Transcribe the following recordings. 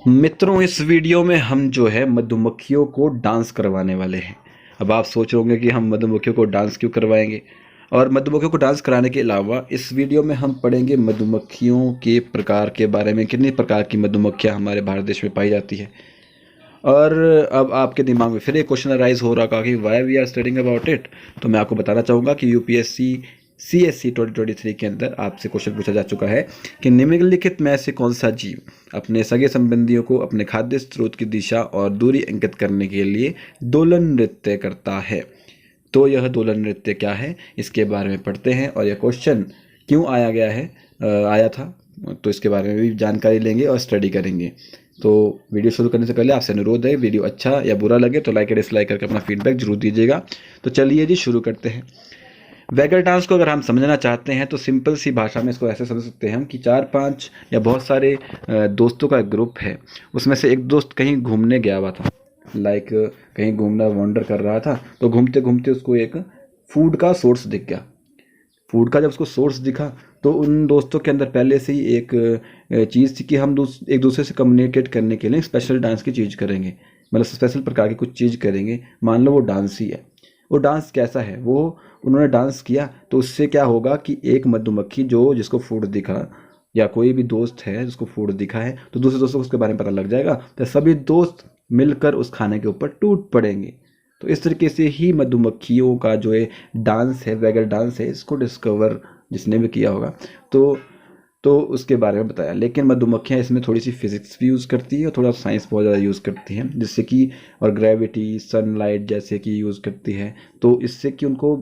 मित्रों, इस वीडियो में हम जो है मधुमक्खियों को डांस करवाने वाले हैं। अब आप सोच रहे होंगे कि हम मधुमक्खियों को डांस क्यों करवाएंगे। और मधुमक्खियों को डांस कराने के अलावा इस वीडियो में हम पढ़ेंगे मधुमक्खियों के प्रकार के बारे में, कितनी प्रकार की मधुमक्खियां हमारे भारत देश में पाई जाती है। और अब आपके दिमाग में फिर एक क्वेश्चन अराइज हो रहा कि why we are studying about it. तो मैं आपको बताना चाहूँगा कि यूपीएससी CSC 2023 के अंदर आपसे क्वेश्चन पूछा जा चुका है कि निम्नलिखित में से कौन सा जीव अपने सगे संबंधियों को अपने खाद्य स्रोत की दिशा और दूरी अंकित करने के लिए दोलन नृत्य करता है। तो यह दोलन नृत्य क्या है, इसके बारे में पढ़ते हैं। और यह क्वेश्चन क्यों आया था, तो इसके बारे में भी जानकारी लेंगे और स्टडी करेंगे। तो वीडियो शुरू करने से पहले आपसे अनुरोध है, वीडियो अच्छा या बुरा लगे तो लाइक या डिसलाइक करके अपना फीडबैक जरूर दीजिएगा। तो चलिए जी, शुरू करते हैं। वैगल डांस को अगर हम समझना चाहते हैं तो सिंपल सी भाषा में इसको ऐसे समझ सकते हैं हम कि 4-5 या बहुत सारे दोस्तों का ग्रुप है। उसमें से एक दोस्त कहीं घूमने गया हुआ था, कहीं घूमना वॉन्डर कर रहा था। तो घूमते घूमते उसको एक फूड का सोर्स दिख गया। फूड का जब उसको सोर्स दिखा तो उन दोस्तों के अंदर पहले से ही एक चीज़ थी कि हम एक दूसरे से कम्युनिकेट करने के लिए स्पेशल डांस की चीज़ करेंगे, मतलब स्पेशल प्रकार की कुछ चीज़ करेंगे। मान लो वो डांस ही है। वो डांस कैसा है, वो उन्होंने डांस किया तो उससे क्या होगा कि एक मधुमक्खी जिसको फूड दिखा, या कोई भी दोस्त है जिसको फूड दिखा है, तो दूसरे दोस्तों को उसके बारे में पता लग जाएगा। तो सभी दोस्त मिलकर उस खाने के ऊपर टूट पड़ेंगे। तो इस तरीके से ही मधुमक्खियों का जो है डांस है, वैगल डांस है, इसको डिस्कवर जिसने भी किया होगा तो उसके बारे में बताया। लेकिन मधुमक्खियाँ इसमें थोड़ी सी फिजिक्स भी यूज़ करती है और थोड़ा साइंस बहुत ज़्यादा यूज़ करती हैं, जिससे कि और ग्रेविटी, सनलाइट जैसे कि यूज़ करती है। तो इससे कि उनको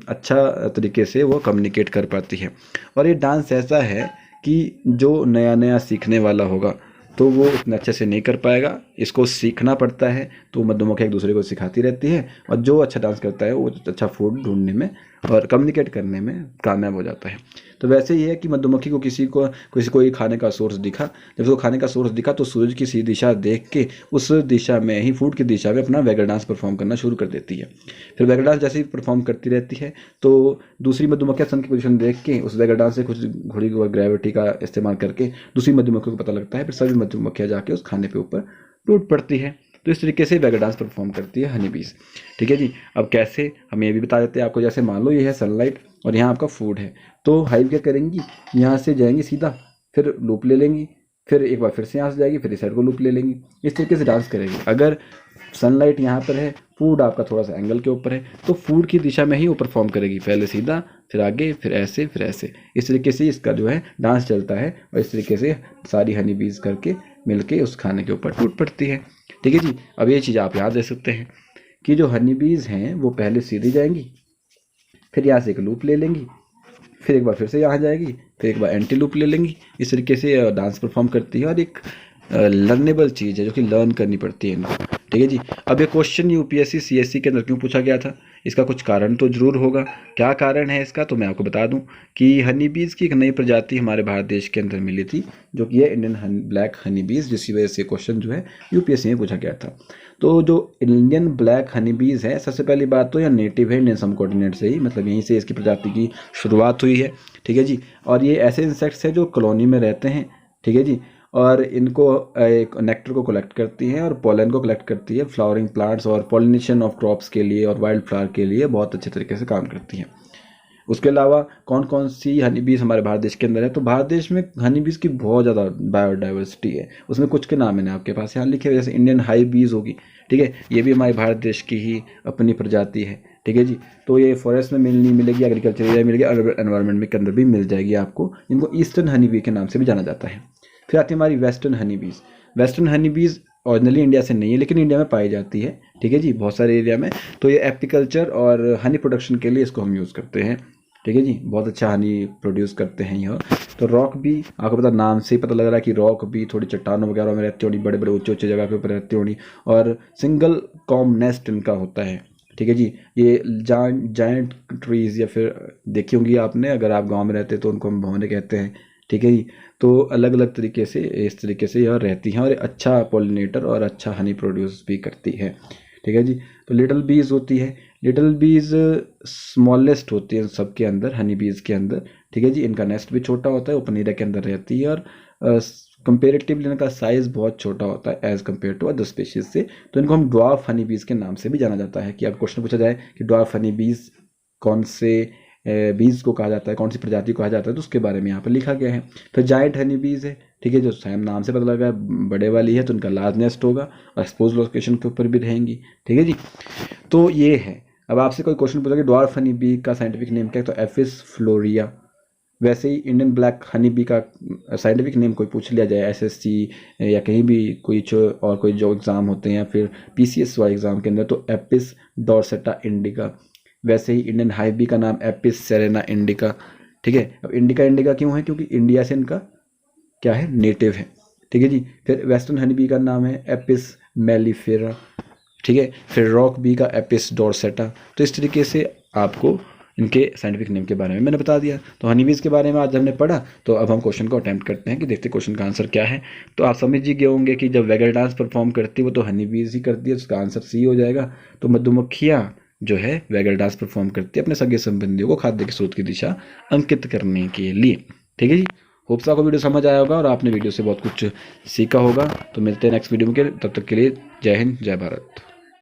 अच्छा तरीके से वो कम्युनिकेट कर पाती है। और ये डांस ऐसा है कि जो नया नया सीखने वाला होगा तो वो इतना अच्छे से नहीं कर पाएगा, इसको सीखना पड़ता है। तो मधुमक्खियाँ एक दूसरे को सिखाती रहती है और जो अच्छा डांस करता है वो अच्छा फूड ढूंढने में और कम्युनिकेट करने में कामयाब हो जाता है। तो वैसे ही है कि मधुमक्खी को किसी को खाने का सोर्स दिखा। जब उसको खाने का सोर्स दिखा तो सूरज की सी दिशा देख के उस दिशा में ही, फूड की दिशा में अपना वैगल डांस परफॉर्म करना शुरू कर देती है। फिर वैगल डांस जैसे ही परफॉर्म करती रहती है तो दूसरी मधुमक्खियाँ सन की पोजीशन देख के उस वैगल डांस से कुछ घोड़ी ग्रेविटी का इस्तेमाल करके दूसरी मधुमक्खियों को पता लगता है। फिर सभी मधुमक्खियाँ जाके उस खाने के ऊपर टूट पड़ती है। तो इस तरीके से वैगल डांस परफॉर्म करती है हनी बीज। ठीक है जी। अब कैसे, हम ये भी बता देते हैं आपको। जैसे मान लो ये है सनलाइट और यहाँ आपका फूड है, तो हाइव क्या करेंगी, यहाँ से जाएंगी सीधा, फिर लूप ले लेंगी, फिर एक बार फिर से यहाँ से जाएगी, फिर इस साइड को लूप ले लेंगी। इस तरीके से डांस करेंगी। अगर सनलाइट यहाँ पर है, फूड आपका थोड़ा सा एंगल के ऊपर है, तो फूड की दिशा में ही वो परफॉर्म करेगी, पहले सीधा, फिर आगे, फिर ऐसे, फिर ऐसे। इस तरीके से इसका जो है डांस चलता है और इस तरीके से सारी हनी बीज करके मिलके उस खाने के ऊपर टूट पड़ती है। ठीक है जी। अब ये चीज़ आप याद रख सकते हैं कि जो हनी बीज हैं वो पहले सीधी जाएंगी, फिर यहाँ से एक लूप ले लेंगी, फिर एक बार फिर से यहाँ जाएगी, फिर एक बार एंटी लूप ले लेंगी। इस तरीके से डांस परफॉर्म करती है और एक लर्नेबल चीज़ है जो कि लर्न करनी पड़ती है इनको। ठीक है जी। अब ये क्वेश्चन यूपीएससी CSC के अंदर क्यों पूछा गया था, इसका कुछ कारण तो जरूर होगा। क्या कारण है इसका, तो मैं आपको बता दूं कि हनी बीज की एक नई प्रजाति हमारे भारत देश के अंदर मिली थी, जो कि है इंडियन ब्लैक हनी बीज, जिसकी वजह से क्वेश्चन जो है यूपीएससी में पूछा गया था। तो जो इंडियन ब्लैक हनी बीज है, सबसे पहली बात तो यह नेटिव है इंडियन सब कॉन्टिनेंट से ही, मतलब यहीं से इसकी प्रजाति की शुरुआत हुई है। ठीक है जी। और ये ऐसे इंसेक्ट्स हैं जो कॉलोनी में रहते हैं। ठीक है जी। और इनको एक नेक्टर को कलेक्ट करती हैं और पोलन को कलेक्ट करती है। फ्लावरिंग प्लांट्स और पॉलिनेशन ऑफ क्रॉप्स के लिए और वाइल्ड फ्लावर के लिए बहुत अच्छे तरीके से काम करती हैं। उसके अलावा कौन कौन सी हनी बीज हमारे भारत देश के अंदर है, तो भारत देश में हनी बीज की बहुत ज़्यादा बायोडाइवर्सिटी है। उसमें कुछ के नाम मैंने आपके पास यहाँ लिखे हुए, जैसे इंडियन हाई बीज होगी। ठीक है, ये भी हमारे भारत देश की ही अपनी प्रजाति है। ठीक है जी। तो ये फॉरेस्ट में मिलेगी, एग्रीकल्चर एरिया मिलेगी, अर्बन एनवायरनमेंट के अंदर भी मिल जाएगी आपको। इनको ईस्टर्न हनी बी के नाम से भी जाना जाता है। फिर आती है हमारी वेस्टर्न हनी बीज। वेस्टर्न हनी बीज ओरिजिनली इंडिया से नहीं है, लेकिन इंडिया में पाई जाती है। ठीक है जी, बहुत सारे एरिया में। तो ये एपिकल्चर और हनी प्रोडक्शन के लिए इसको हम यूज़ करते हैं। ठीक है जी, बहुत अच्छा हनी प्रोड्यूस करते हैं यह। तो रॉक भी आपको पता, नाम से ही पता लग रहा है कि रॉक भी थोड़ी चट्टानों वगैरह में रहती होनी, बड़े बड़े ऊंचे ऊंचे जगह के ऊपर रहती होनी, और सिंगल कॉम नेस्ट इनका होता है। ठीक है जी। ये जायंट ट्रीज, या फिर देखी होंगी आपने, अगर आप गांव में रहते तो उनको हम भंवरे कहते हैं। ठीक है जी। तो अलग अलग तरीके से, इस तरीके से यह रहती हैं और अच्छा पॉलिनेटर और अच्छा हनी प्रोड्यूस भी करती है। ठीक है जी। तो लिटिल बीज होती है। लिटिल बीज स्मॉलेस्ट होती है सबके अंदर, हनी बीज के अंदर। ठीक है जी। इनका नेस्ट भी छोटा होता है, ओपन एरिया के अंदर रहती है और कंपेरेटिवली इनका साइज़ बहुत छोटा होता है as compare to other species से, तो इनको हम ड्वार्फ हनी बीज के नाम से भी जाना जाता है। कि अब क्वेश्चन पूछा जाए कि ड्वार्फ हनी बीज कौन से बीज को कहा जाता है, कौन सी प्रजाति को कहा जाता है, तो उसके बारे में यहाँ पर लिखा गया है। फिर जायंट हनी बीज है, ठीक है, जो सेम नाम से पता लगा है बड़े वाली है, तो उनका लार्ज नेस्ट होगा और एक्सपोज लोकेशन के ऊपर भी रहेंगी, ठीक है जी। तो ये है। अब आपसे कोई क्वेश्चन पूछा कि ड्वार्फ हनी बी का साइंटिफिक नेम क्या है, तो एफिस फ्लोरिया। वैसे ही इंडियन ब्लैक हनी बी का साइंटिफिक नेम कोई पूछ लिया जाए एसएससी या कहीं भी कोई और कोई जो एग्ज़ाम होते हैं या फिर पीसीएस वाले एग्ज़ाम के अंदर, तो एपिस डॉर्सेटा इंडिका। वैसे ही इंडियन हाई बी का नाम एपिस सेरेना इंडिका, ठीक है। अब इंडिका इंडिका क्यों है, क्योंकि इंडिया से इनका क्या है, नेटिव है, ठीक है जी। फिर वेस्टर्न हनी बी का नाम है एपिस मेलिफेरा, ठीक है। फिर रॉक बी का एपिस डॉर्सेटा। तो इस तरीके से आपको इनके साइंटिफिक नेम के बारे में मैंने बता दिया। तो हनी बीज के बारे में आज हमने पढ़ा, तो अब हम क्वेश्चन को अटेम्प्ट करते हैं कि देखते क्वेश्चन का आंसर क्या है। तो आप समझ ही गए होंगे कि जब वैगल डांस परफॉर्म करती है वो तो हनी बीज ही करती है, उसका आंसर सी हो जाएगा। तो मधुमक्खियाँ जो है वैगल डांस परफॉर्म करती है अपने सगे संबंधियों को खाद्य के स्रोत की दिशा अंकित करने के लिए, ठीक है जी। होप्स आपको वीडियो समझ आया होगा और आपने वीडियो से बहुत कुछ सीखा होगा। तो मिलते हैं नेक्स्ट वीडियो में, तब तक के लिए जय हिंद जय भारत।